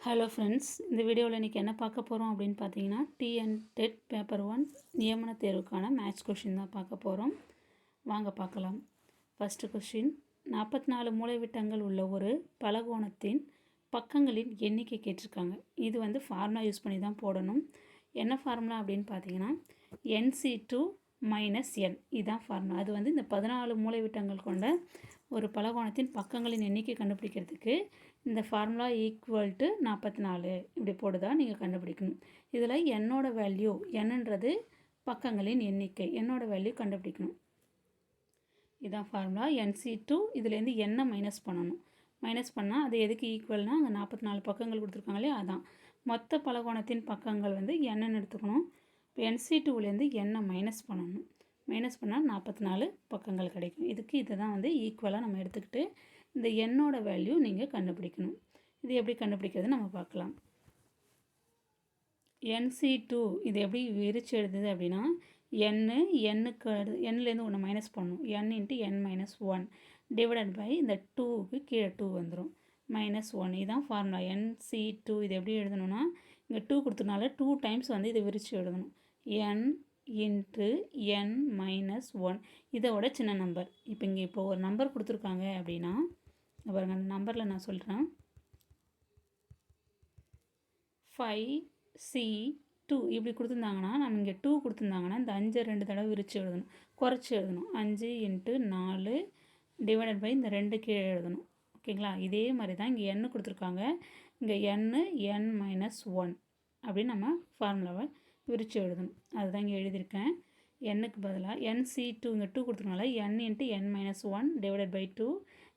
Hello friends, இந்த வீடியோவில் இன்றைக்கி என்ன பார்க்க போகிறோம் அப்படின்னு பார்த்தீங்கன்னா, TNTET பேப்பர் 1 நியமன தேர்வுக்கான மேத்ஸ் கொஷின் தான் பார்க்க போகிறோம். வாங்க பார்க்கலாம். ஃபஸ்ட்டு கொஷின், 44 மூலைவிட்டங்கள் உள்ள ஒரு பலகோணத்தின் பக்கங்களின் எண்ணிக்கை கேட்டிருக்காங்க. இது ஃபார்முலா யூஸ் பண்ணி தான் போடணும். என்ன ஃபார்முலா அப்படின்னு பார்த்தீங்கன்னா, NC2 - n இதுதான் ஃபார்முலா. அது இந்த 14 மூலைவிட்டங்கள் கொண்ட ஒரு பலகோணத்தின் பக்கங்களின் எண்ணிக்கை கண்டுபிடிக்கிறதுக்கு இந்த ஃபார்முலா ஈக்குவல் டு 44 இப்படி போட்டுதான் நீங்கள் கண்டுபிடிக்கணும். இதில் என்னோட வேல்யூ என்னன்றது பக்கங்களின் எண்ணிக்கை, என்னோட வேல்யூ கண்டுபிடிக்கணும். இதுதான் ஃபார்முலா NC2. இதுலேருந்து என்ன மைனஸ் பண்ணணும். மைனஸ் பண்ணால் அது எதுக்கு ஈக்குவல்னால் அங்கே 44 பக்கங்கள் கொடுத்துருக்காங்களே அதான். மொத்த பலகோணத்தின் பக்கங்கள் என்னன்னு எடுத்துக்கணும். இப்போ NC2லேருந்து என்ன மைனஸ் பண்ணணும். மைனஸ் பண்ணால் 44 பக்கங்கள் கிடைக்கும். இதுக்கு இதை தான் ஈக்குவலாக நம்ம எடுத்துக்கிட்டு இந்த எண்ணோட வேல்யூ நீங்கள் கண்டுபிடிக்கணும். இது எப்படி கண்டுபிடிக்கிறது நம்ம பார்க்கலாம். NC2 இது எப்படி விரிச்சு எழுதுது அப்படின்னா, எண்ணுலேருந்து ஒன்று மைனஸ் பண்ணணும். n × n - 1 டிவைடட் பை இந்த 2க்கு கீழே 2 வந்துடும் -1. இதுதான் ஃபார்முலா NC2. இது எப்படி எழுதணும்னா, இங்கே 2 கொடுத்தனால 2 டைம்ஸ் இதை விரித்து எழுதணும். n × n - 1 இதோட சின்ன நம்பர். இப்போ ஒரு நம்பர் கொடுத்துருக்காங்க அப்படின்னா பாருங்க, அந்த நம்பரில் நான் சொல்கிறேன் 5C2 இப்படி கொடுத்துருந்தாங்கன்னா, நம்ம இங்கே 2 கொடுத்துருந்தாங்கன்னா இந்த 5 2 தடவை விரித்து எழுதணும், குறைச்சி எழுதணும். 5 × 4 டிவைடட் பை இந்த 2 கீழே எழுதணும். ஓகேங்களா? இதே மாதிரி தான் இங்கே n கொடுத்துருக்காங்க. இங்கே n - 1 அப்படின்னு நம்ம ஃபார்முலாவை விரித்து எழுதணும். அதுதான் இங்கே எழுதியிருக்கேன். எண்ணுக்கு பதிலாக NC2 இங்கே 2 கொடுத்துருக்கனால n × n - 1 டிவைடட் பை 2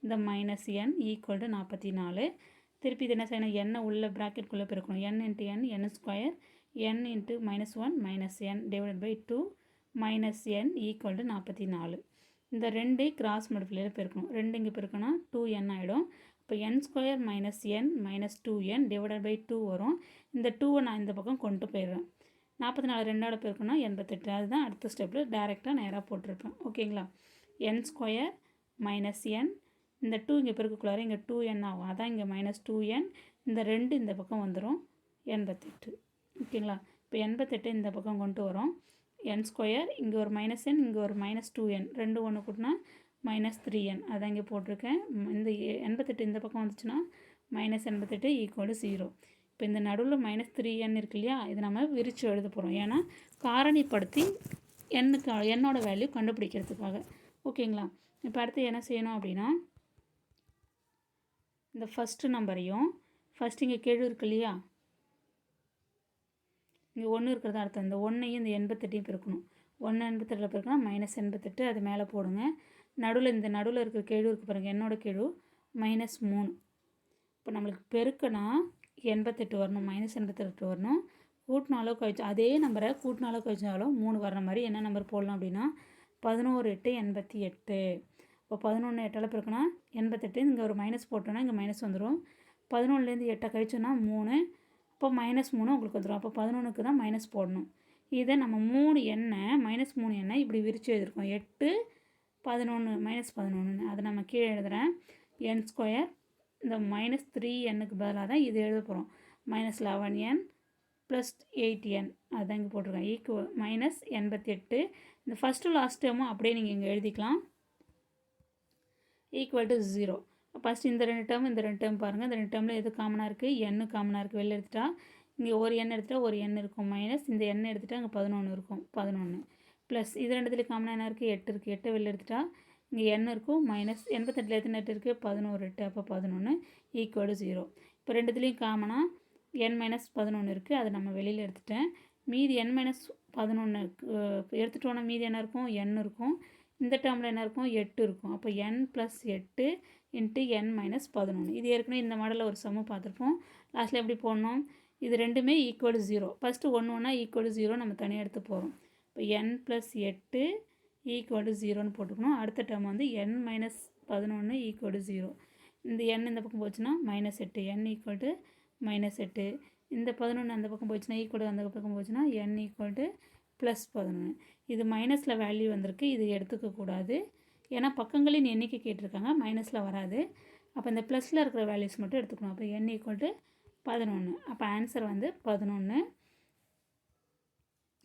இந்த -n ஈக்குவல் டு 44. திருப்பி இது என்ன செய்யணும், n உள்ள ப்ராக்கெட்குள்ளே பெருக்கணும். n × n n², n × -1 -n divided by 2 -n equal to 44. இந்த 2 கிராஸ் மல்டிப்ளையில் பெருக்கணும். 2 இங்கே பெருக்கணும் 2n ஆகிடும். இப்போ n² - n - 2n divided by 2 வரும். இந்த 2வை நான் இந்த பக்கம் கொண்டு போயிடுவேன். 44 2ஆல் பெருக்கணும்னா 88. அதுதான் அடுத்த ஸ்டெப்பில் டைரெக்டாக நேராக போட்டிருப்பேன். ஓகேங்களா? n² - n இந்த 2 இங்கே பெருக்கக்குள்ளார இங்கே 2n ஆகும். அதான் இங்கே -2n. இந்த 2 இந்த பக்கம் வந்துடும் 88. ஓகேங்களா? இப்போ 88 இந்த பக்கம் கொண்டு வரோம். n² இங்கே ஒரு -n இங்கே ஒரு -2n 2 ஒன்று கூட்டினா -3n. அதான் இங்கே போட்டிருக்கேன். இந்த 88 இந்த பக்கம் வந்துச்சுன்னா -88 ஈக்குவல் டு 0. இப்போ இந்த நடுவில் -3n இருக்கு இல்லையா, இது நம்ம விரித்து எழுத போகிறோம். ஏன்னா காரணிப்படுத்தி என்னோட வேல்யூ கண்டுபிடிக்கிறதுக்காக. ஓகேங்களா? இப்போ அடுத்து என்ன செய்யணும் அப்படின்னா, இந்த ஃபஸ்ட்டு நம்பரையும் ஃபஸ்ட்டு இங்கே கீழே இருக்கு இல்லையா, இங்கே 1 இருக்கிறதா அர்த்தம். இந்த 1ஐயும் இந்த 88ஐயும் பெருக்கணும். 1 88 பெருக்கணும் -88 அது மேலே போடுங்க. இந்த நடுவில் இருக்கிற கெழு இருக்குது பாருங்கள், என்னோட கெழு -3. இப்போ நம்மளுக்கு பெருக்கனா 88 வரணும், -88 வரணும். கூட்டினாலோ கழிச்சு அதே நம்பரை கூட்டினாலோ கழிச்சாலும் 3 வர்ற மாதிரி என்ன நம்பர் போடலாம் அப்படின்னா 11 8 88. இப்போ 11 8ஆல் பெருக்கினா 88. இங்கே ஒரு மைனஸ் போட்டோன்னா இங்கே மைனஸ் வந்துடும். 11லேருந்து 8 கழிச்சோன்னா 3. அப்போ -3 உங்களுக்கு வந்துடும். அப்போ 11க்கு தான் மைனஸ் போடணும். இதை நம்ம 3 எண்ணெய் -3 எண்ணெய் இப்படி விரித்து எழுதியிருக்கோம். 8 11 -11. அதை நம்ம கீழே எழுதுகிறேன். n² இந்த -3nக்கு பதிலாக தான் இது எழுத போகிறோம். -11n + 8n அதுதான் இங்கே போட்டிருக்கேன். ஈக்குவல் -88. இந்த ஃபஸ்ட்டு லாஸ்ட் டேர்மும் அப்படியே நீங்கள் இங்கே எழுதிக்கலாம். Equal to 0. ஃபஸ்ட்டு இந்த 2 டேர்ம் இந்த 2 டேர்ம் பாருங்கள். இந்த 2 டேர்மில் எது காமனாக இருக்குது, n காமனாக இருக்குது. வெளில எடுத்துட்டா இங்கே ஒரு n எடுத்துகிட்டா ஒரு n இருக்கும். மைனஸ் இந்த n எடுத்துகிட்டா அங்கே 11 இருக்கும். 11 ப்ளஸ் இது ரெண்டுத்துலேயும் காமனாக என்ன இருக்குது, 8 இருக்குது. 8 வெளில எடுத்துட்டா இங்கே n இருக்கும். -88 எத்தனை 8 இருக்குது, 11 8. அப்போ 11 ஈக்குவல் டு 0. இப்போ ரெண்டுத்துலேயும் காமனாக n - 11 இருக்குது. அதை நம்ம வெளியில் எடுத்துட்டேன். மீதி n - 11 எடுத்துட்டோன்னா மீதி என்ன இருக்கும், n இருக்கும். இந்த டேர்மில் என்ன இருக்கும், 8 இருக்கும். அப்போ n + 8 × n - 11. இது ஏற்கனவே இந்த மாடலில் ஒரு சம்மு பார்த்துருப்போம். லாஸ்ட்டில் எப்படி போடணும், இது ரெண்டுமே equal to 0. First 1 1 equal to 0 நம்ம தனியாக எடுத்து போகிறோம். இப்போ n + 8 ஈக்குவல் டு 0ன்னு போட்டுக்கணும். அடுத்த டேர்ம் n - 11 ஈக்குவல் டு 0. இந்த n இந்த பக்கம் போச்சுன்னா -8. n equal to -8. இந்த 11 அந்த பக்கம் போச்சுன்னா ஈக்குவல் அந்த பக்கம் போச்சுன்னா n ஈக்குவல் டு +11. இது மைனஸில் வேல்யூ வந்திருக்கு. இது எடுத்துக்கக்கூடாது. ஏன்னா பக்கங்களின் எண்ணிக்கை கேட்டிருக்காங்க, மைனஸில் வராது. அப்போ இந்த ப்ளஸில் இருக்கிற வேல்யூஸ் மட்டும் எடுத்துக்கணும். அப்போ n ஈக்குவல் டு 11. அப்போ ஆன்சர் வந்து 11.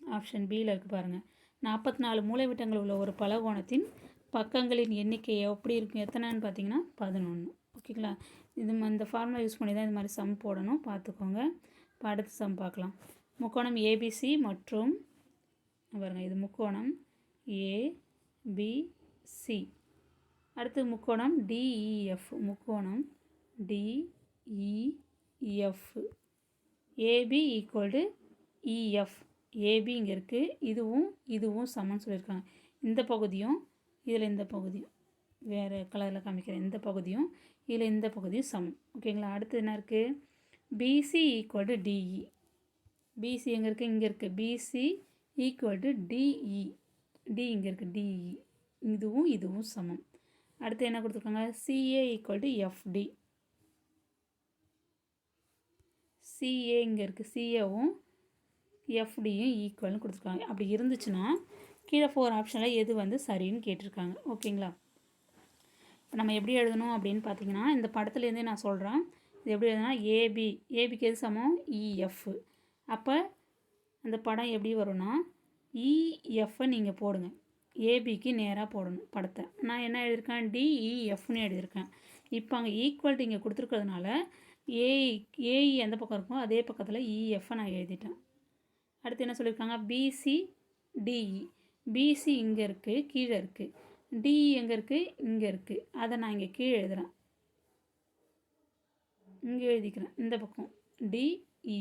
ஆப்ஷன் பியில் இருக்குது பாருங்கள். 44 மூலைவிட்டங்கள் உள்ள ஒரு பலகோணத்தின் பக்கங்களின் எண்ணிக்கை எப்படி இருக்கும், எத்தனைன்னு பார்த்தீங்கன்னா 11. ஓகேங்களா. இந்த ஃபார்முலா யூஸ் பண்ணி தான் இது மாதிரி சம் போடணும், பார்த்துக்கோங்க. இப்போ அடுத்த சம் பார்க்கலாம். முக்கோணம் ஏபிசி மற்றும் பாருங்கள், இது முக்கோணம் ஏபிசி. அடுத்து முக்கோணம் டிஇஎஃப். முக்கோணம் DEF. AB equal to EF. AB இங்கே இருக்குது, இதுவும் சமன்னு சொல்லியிருக்காங்க. இந்த பகுதியும் இதில் இந்த பகுதியும் வேறு கலரில் காமிக்கிறேன். இந்த பகுதியும் இதில் இந்த பகுதியும் சமம். ஓகேங்களா. அடுத்து என்ன இருக்குது, BC equal to DE. BC எங்கே இருக்குது, இங்கே இருக்குது. BC equal to DE. D இங்கே இருக்குது, டிஇ. இதுவும் சமம். அடுத்து என்ன கொடுத்துருக்காங்க, CA equal to FD. CA இங்கே இருக்குது, சிஏவும் எஃப்டியும் ஈக்குவல்னு கொடுத்துருக்காங்க. அப்படி இருந்துச்சுன்னா கீழே 4 ஆப்ஷனில் எது வந்து சரின்னு கேட்டிருக்காங்க. ஓகேங்களா. இப்போ நம்ம எப்படி எழுதணும் அப்படின்னு பார்த்தீங்கன்னா, இந்த படத்துலேருந்தே நான் சொல்கிறேன். இது எப்படி எழுதுனா, ஏபிக்கு எது சமம், இஎஃப். அப்போ அந்த படம் எப்படி வரும்னா, இஎஃப்பை நீங்கள் போடுங்க, ஏபிக்கு நேராக போடணும் படத்தை. நான் என்ன எழுதியிருக்கேன், டிஇஎஃப்னு எழுதியிருக்கேன். இப்போ அங்கே ஈக்குவல்ட்டு இங்கே கொடுத்துருக்கிறதுனால ஏஇ எந்த பக்கம் இருக்கோ அதே பக்கத்தில் இஎஃப்பை நான் எழுதிட்டேன். அடுத்து என்ன சொல்லியிருக்காங்க, பிசி டிஇ. பிசி இங்கே இருக்குது, கீழே இருக்குது. டிஇ எங்கே இருக்குது, இங்கே இருக்குது. அதை நான் இங்கே கீழே எழுதுகிறேன், இங்கே எழுதிக்கிறேன், இந்த பக்கம் டிஇ.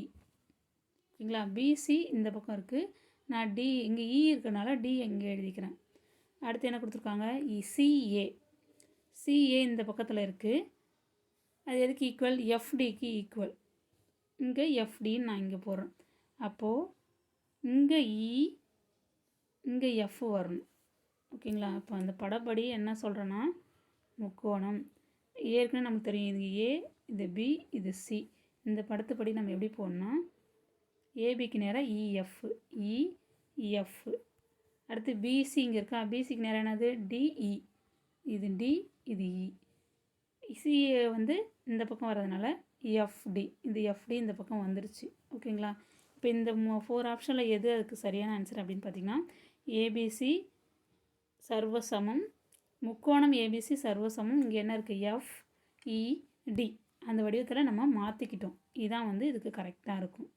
ஓகேங்களா. பிசி இந்த பக்கம் இருக்குது, நான் டி இங்கே இ இருக்கிறனால டி இங்கே எழுதிக்கிறேன். அடுத்து என்ன கொடுத்துருக்காங்க, சிஏ. சிஏ இந்த பக்கத்தில் இருக்குது, அது எதுக்கு ஈக்குவல், எஃப்டிக்கு ஈக்குவல். இங்கே எஃப்டின்னு நான் இங்கே போடுறேன். அப்போது இங்கே இ, இங்கே எஃப் வரணும். ஓகேங்களா. இப்போ அந்த படப்படி என்ன சொல்கிறேன்னா, முக்கோணம் ஏற்கனவே நமக்கு தெரியும், இது ஏ, இது பி, இது சி. இந்த படத்துப்படி நம்ம எப்படி போடணும்னா, ஏபிக்கு நேராக இஎஃப், இஎஃப். அடுத்து பிசி இங்கே இருக்கா, பிசிக்கு நேராக என்னது, டிஇ. இது டி, இது இ. சிஏ வந்து இந்த பக்கம் வர்றதுனால எஃப்டி, இது எஃப்டி இந்த பக்கம் வந்துருச்சு. ஓகேங்களா. இப்போ இந்த 4 ஆப்ஷனில் எது அதுக்கு சரியான ஆன்சர் அப்படின்னு பார்த்தீங்கன்னா, ஏபிசி சர்வசமம், முக்கோணம் ஏபிசி சர்வசமம். இங்கே என்ன இருக்குது, எஃப்இடி. அந்த வடிவத்தில் நம்ம மாற்றிக்கிட்டோம். இதுதான் வந்து இதுக்கு கரெக்டாக இருக்கும்,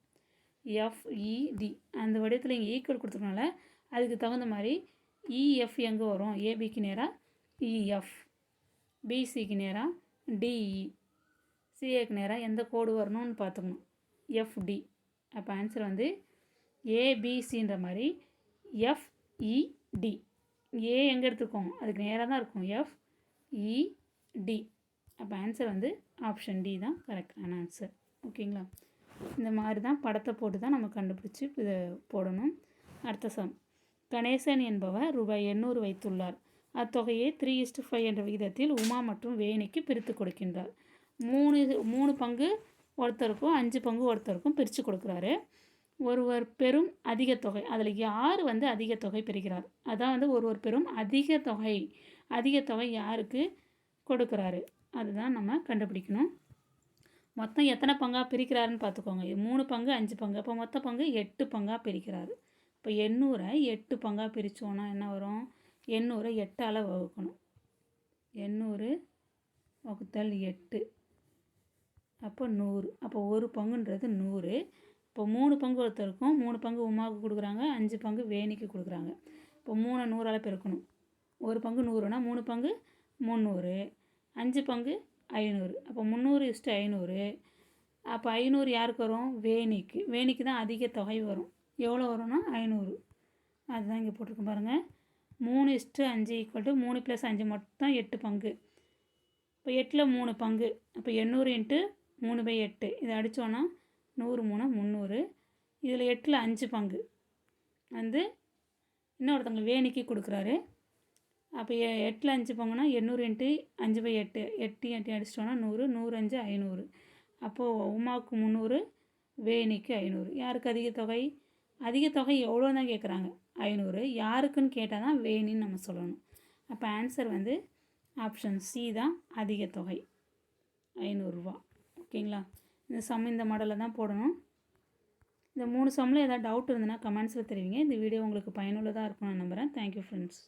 எஃப்இடி. அந்த வடிவத்தில் இங்கே ஈக்குவல் கொடுத்துருக்கனால அதுக்கு தகுந்த மாதிரி இஎஃப் எங்கே வரும், ஏபிக்கு நேராக இஎஃப், பிசிக்கு நேராக டிஇ, சிஏக்கு நேராக எந்த கோடு வரணும்னு பார்த்துக்கணும், எஃப்டி. அப்போ ஆன்சர் வந்து ஏபிசின்ற மாதிரி எஃப்இடி. ஏ எங்கே எடுத்துருக்கோம், அதுக்கு நேராக தான் இருக்கும், எஃப்இடி. அப்போ ஆன்சர் வந்து ஆப்ஷன் டி தான் கரெக்டான ஆன்சர். ஓகேங்களா. இந்த மாதிரி தான் படத்தை போட்டு தான் நம்ம கண்டுபிடிச்சி இதை போடணும். அடுத்த சம், கணேசன் என்பவர் ரூபாய் 800 வைத்துள்ளார். அத்தொகையை 3:5 என்ற விகிதத்தில் உமா மற்றும் வேணிக்கு பிரித்து கொடுக்கின்றார். 3 பங்கு ஒருத்தருக்கும் 5 பங்கு ஒருத்தருக்கும் பிரித்து கொடுக்குறாரு. ஒருவர் பெரும் அதிக தொகை, அதில் யார் வந்து அதிக தொகை பெறுகிறார், அதான் வந்து ஒருவர் பெரும் அதிக தொகை யாருக்கு கொடுக்குறாரு, அதுதான் நம்ம கண்டுபிடிக்கணும். மொத்தம் எத்தனை பங்காக பிரிக்கிறாருன்னு பார்த்துக்கோங்க. 3 பங்கு 5 பங்கு, அப்போ மொத்த பங்கு 8 பங்காக பிரிக்கிறாரு. இப்போ 800 8 பங்காக பிரித்தோன்னா என்ன வரும், 800 8ஆல் வகுக்கணும். 800 வகுத்தல் 8, அப்போ 100. அப்போ ஒரு பங்குன்றது 100. இப்போ 3 பங்கு ஒருத்தருக்கும் 3 பங்கு உமாவுக்கு கொடுக்குறாங்க, 5 பங்கு வேணிக்கு கொடுக்குறாங்க. இப்போ 3 100ஆல் பெருக்கணும். ஒரு பங்கு 100னா 3 பங்கு 300, 5 பங்கு 500. அப்போ 300:500. அப்போ 500 யாருக்கு வரும், வேணிக்கு தான் அதிக தொகை வரும். எவ்வளோ வரும்னா 500. அதுதான் இங்கே போட்டிருக்கோம் பாருங்கள். 3:5 = 3 + 5 மொத்தம் 8 பங்கு. இப்போ 8ல் 3 பங்கு, அப்போ 800 × 3/8. இதை அடித்தோன்னா 100 3 300. இதில் 8ல் 5 பங்கு வந்து இன்னொருத்தவங்க வேணிக்கு கொடுக்குறாரு. அப்போ 8ல் 5 பங்குனா 800 × 5/8. 8 8 அடிச்சிட்டோன்னா 100, 100 5 500. அப்போது உமாவுக்கு 300, வேணிக்கு 500. யாருக்கு அதிக தொகை எவ்வளோ தான் கேட்குறாங்க, 500. யாருக்குன்னு கேட்டால் தான் வேணின்னு நம்ம சொல்லணும். அப்போ ஆன்சர் வந்து ஆப்ஷன் சி தான் அதிக தொகை, 500 ரூபா. ஓகேங்களா. இந்த சம் இந்த மாடலில் தான் போடணும். இந்த 3 சம்மில் ஏதாவது டவுட் இருந்ததுன்னா கமெண்ட்ஸில் தெரிவிங்க. இந்த வீடியோ உங்களுக்கு பயனுள்ளதாக இருக்கும்னு நான் நம்புகிறேன். Thank you friends.